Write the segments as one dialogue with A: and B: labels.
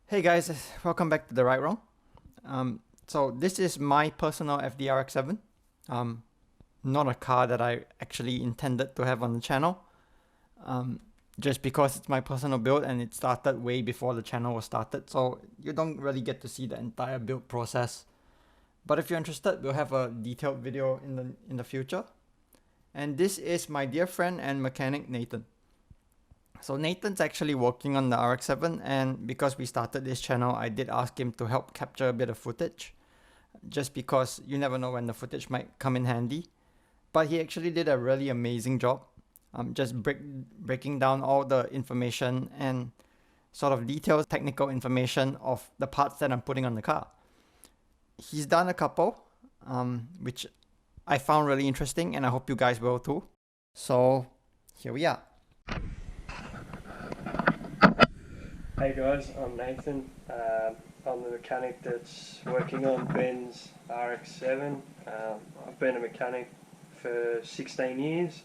A: Hey guys, welcome back to the Right Wrong. So this is my personal FD Rx7. Not a car that I actually intended to have on the channel. Just because it's my personal build and it started way before the channel was started, so you don't really get to see the entire build process. But if you're interested, we'll have a detailed video in the future. And this is my dear friend and mechanic Nathan. So Nathan's actually working on the RX7, and because we started this channel, I did ask him to help capture a bit of footage, just because you never know when the footage might come in handy. But he actually did a really amazing job, just breaking down all the information and sort of detailed technical information of the parts that I'm putting on the car. He's done a couple, which I found really interesting, and I hope you guys will too. So here we are.
B: Hey guys, I'm Nathan. I'm the mechanic that's working on Ben's RX7. I've been a mechanic for 16 years.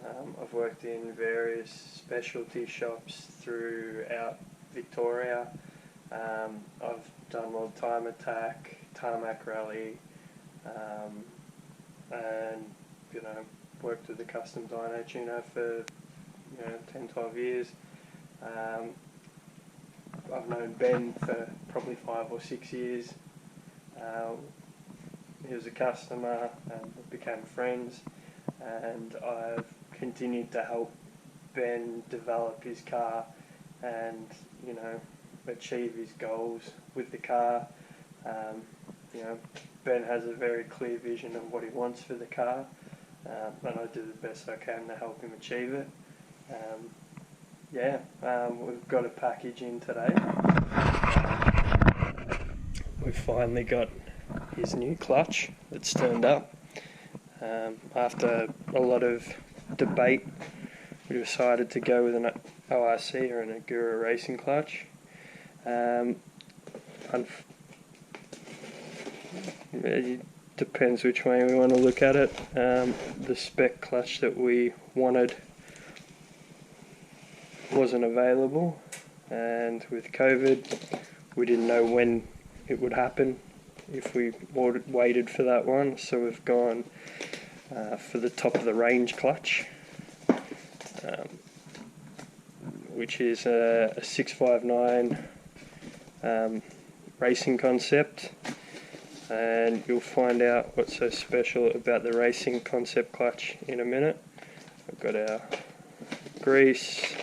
B: I've worked in various specialty shops throughout Victoria. I've done more time attack, tarmac rally, and worked with the custom dyno tuner for 10-12 years. I've known Ben for probably 5 or 6 years. He was a customer and we became friends, and I've continued to help Ben develop his car and achieve his goals with the car. Ben has a very clear vision of what he wants for the car, and I do the best I can to help him achieve it. We've got a package in today. We've finally got his new clutch that's turned up. After a lot of debate, we decided to go with an ORC or an Ogura Racing Clutch. It depends which way we want to look at it. The spec clutch that we wanted wasn't available, and with COVID we didn't know when it would happen if we waited for that one, so we've gone for the top of the range clutch, which is a 659 racing concept, and you'll find out what's so special about the racing concept clutch in a minute. We've got our grease.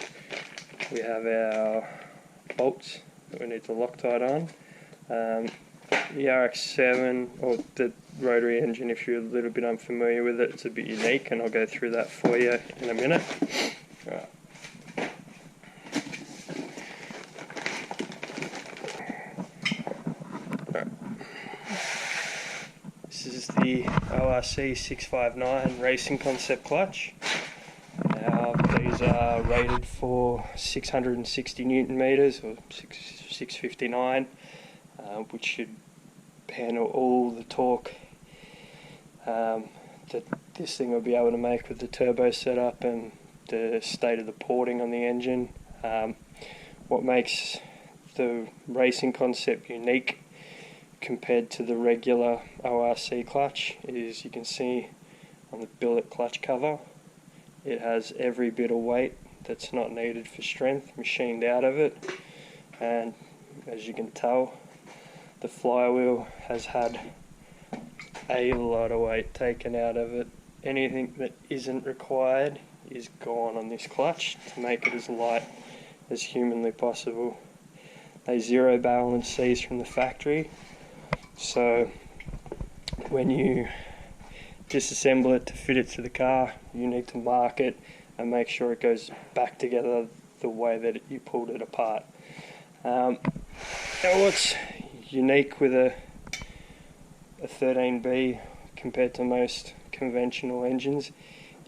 B: We have our bolts that we need to Loctite on. The RX7, or the rotary engine, if you're a little bit unfamiliar with it, it's a bit unique, and I'll go through that for you in a minute. Right. Right. This is the ORC 659 Racing Concept Clutch. These are rated for 660 Newton meters, or 659, which should handle all the torque that this thing will be able to make with the turbo setup and the state of the porting on the engine. What makes the racing concept unique compared to the regular ORC clutch is, you can see on the billet clutch cover, it has every bit of weight that's not needed for strength machined out of it, and as you can tell, the flywheel has had a lot of weight taken out of it. Anything that isn't required is gone on this clutch to make it as light as humanly possible. They zero balance these from the factory, so when you disassemble it to fit it to the car, you need to mark it and make sure it goes back together the way that you pulled it apart. Now what's unique with a 13B compared to most conventional engines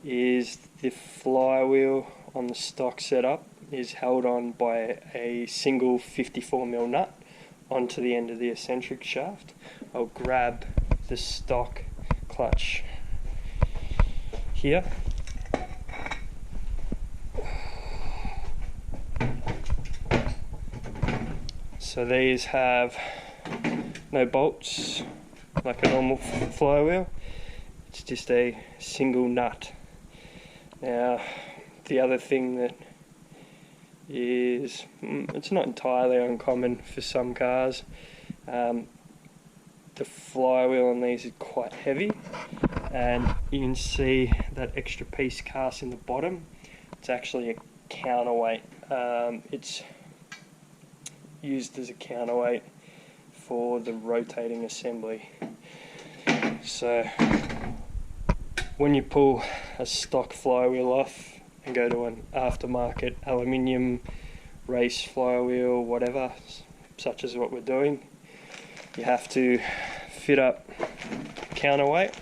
B: is the flywheel on the stock setup is held on by a single 54mm nut onto the end of the eccentric shaft. I'll grab the stock clutch here. So these have no bolts like a normal flywheel. It's just a single nut. Now, the other thing that is, it's not entirely uncommon for some cars, the flywheel on these is quite heavy, and you can see that extra piece cast in the bottom. It's actually a counterweight. It's used as a counterweight for the rotating assembly. So when you pull a stock flywheel off and go to an aftermarket aluminium race flywheel, whatever, such as what we're doing, you have to fit up counterweight.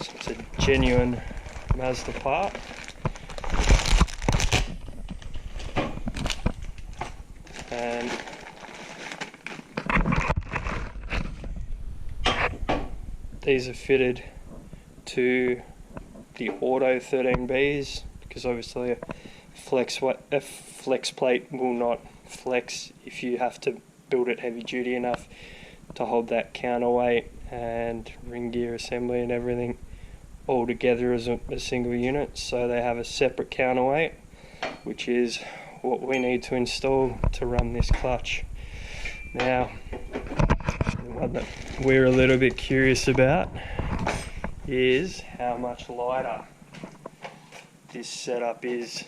B: So it's a genuine Mazda part. And these are fitted to the Auto 13Bs, because obviously a flex plate will not flex if you have to build it heavy duty enough to hold that counterweight and ring gear assembly and everything all together as a single unit. So they have a separate counterweight, which is what we need to install to run this clutch. Now, the one that we're a little bit curious about is how much lighter this setup is.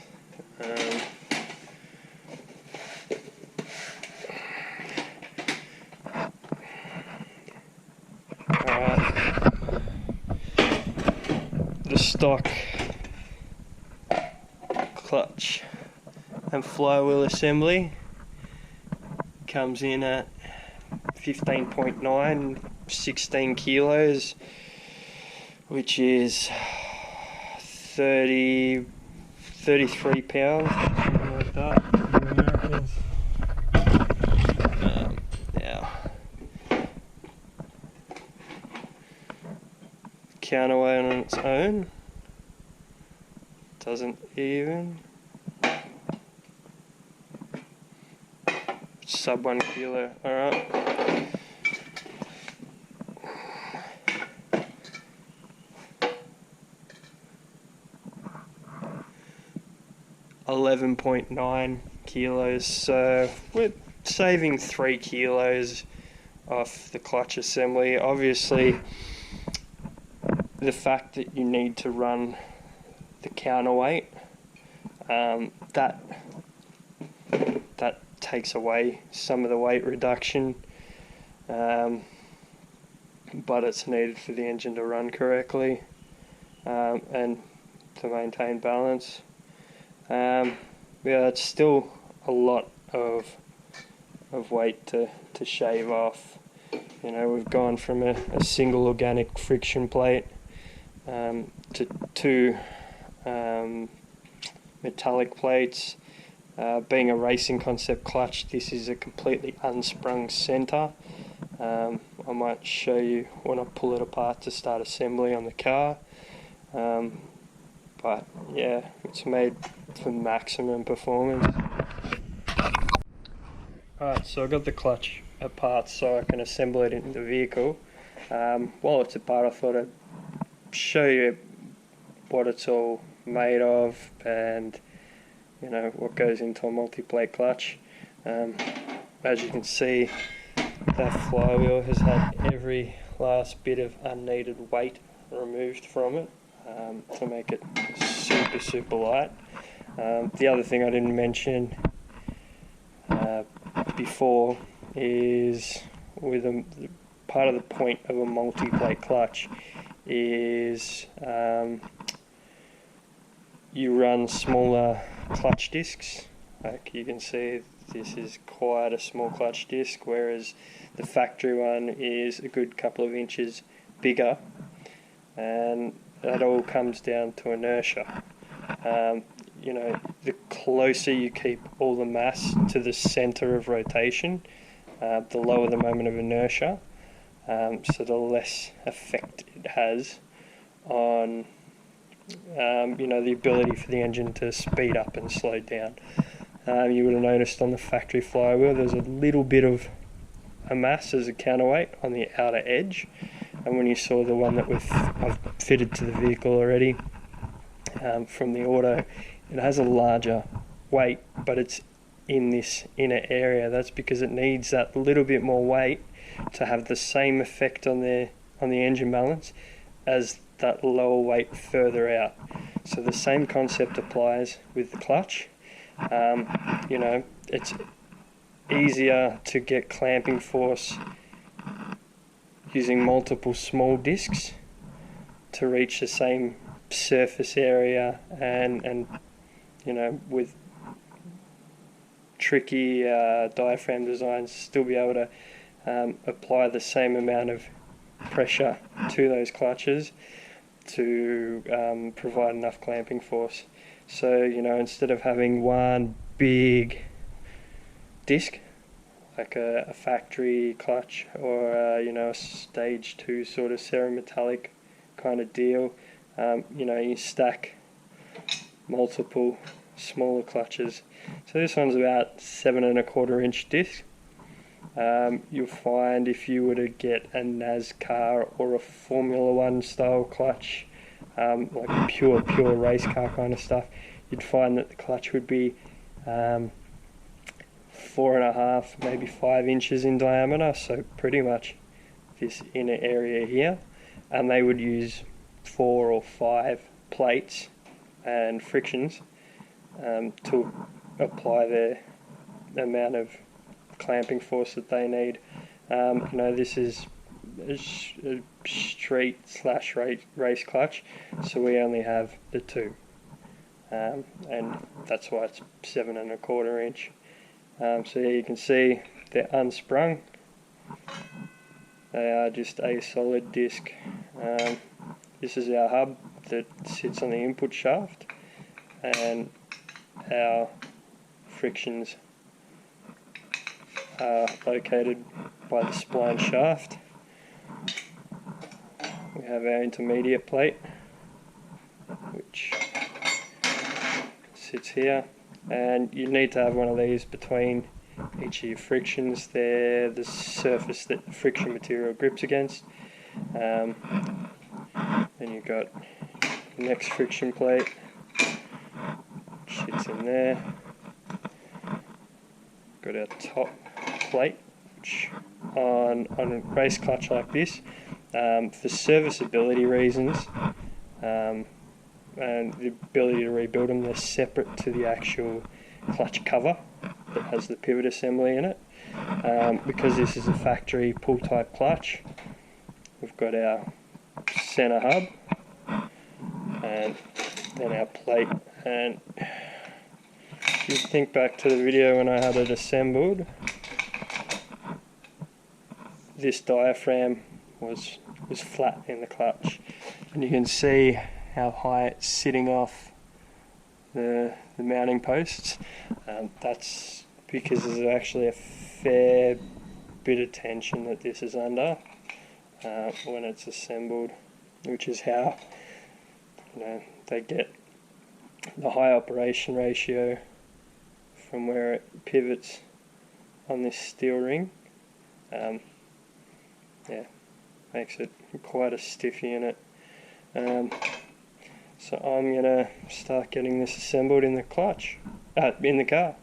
B: Alright, the stock clutch and flywheel assembly comes in at 15.9, 16 kilos, which is 33 pounds, something like that in Americans. Now, counterweight on its own doesn't even, sub 1 kilo. Alright. $11.9 kilos, so we're saving 3 kilos off the clutch assembly. Obviously, the fact that you need to run the counterweight, that takes away some of the weight reduction, but it's needed for the engine to run correctly and to maintain balance. Yeah, it's still a lot of weight to shave off. You know, we've gone from a single organic friction plate to 2 metallic plates. Being a racing concept clutch, this is a completely unsprung center. I might show you when I pull it apart to start assembly on the car. But yeah, it's made for maximum performance. Alright, so I got the clutch apart so I can assemble it in the vehicle. While it's apart, I thought I'd show you what it's all made of and, you know, what goes into a multi-plate clutch. As you can see, that flywheel has had every last bit of unneeded weight removed from it to make it super light. The other thing I didn't mention before is with part of the point of a multi-plate clutch is you run smaller clutch discs. Like you can see, this is quite a small clutch disc, whereas the factory one is a good couple of inches bigger, and that all comes down to inertia. You know, the closer you keep all the mass to the center of rotation, the lower the moment of inertia, so the less effect it has on you know, the ability for the engine to speed up and slow down. you would have noticed on the factory flywheel there's a little bit of a mass as a counterweight on the outer edge, and when you saw the one that I've fitted to the vehicle already from the auto, it has a larger weight, but it's in this inner area. That's because it needs that little bit more weight to have the same effect on the engine balance as that lower weight further out. So the same concept applies with the clutch. You know, it's easier to get clamping force using multiple small discs to reach the same surface area, and you know, with tricky diaphragm designs, still be able to apply the same amount of pressure to those clutches to provide enough clamping force. So, you know, instead of having one big disc like a factory clutch or you know, a stage 2 sort of cerometallic kind of deal, you know, you stack multiple smaller clutches. So this one's about 7¼ inch disc. You'll find if you were to get a NASCAR or a Formula 1 style clutch, like pure race car kind of stuff, you'd find that the clutch would be 4.5, maybe 5 inches in diameter, so pretty much this inner area here, and they would use 4 or 5 plates and frictions to apply the amount of clamping force that they need. You know, this is a street/race clutch, so we only have the 2, and that's why it's 7¼ inch. So yeah, you can see they're unsprung. They are just a solid disc. This is our hub that sits on the input shaft, and our frictions are located by the spline shaft. We have our intermediate plate, which sits here, and you need to have one of these between each of your frictions. They're the surface that the friction material grips against. Then you've got the next friction plate, which sits in there. Got our top plate, which on a race clutch like this, for serviceability reasons and the ability to rebuild them, they're separate to the actual clutch cover that has the pivot assembly in it. Because this is a factory pull type clutch, we've got our center hub and then our plate. And if you think back to the video when I had it assembled, this diaphragm was flat in the clutch, and you can see how high it's sitting off the mounting posts. That's because there's actually a fair bit of tension that this is under when it's assembled, which is how, you know, they get the high operation ratio from where it pivots on this steel ring. Yeah, makes it quite a stiff unit. So I'm gonna start getting this assembled in the clutch, in the car.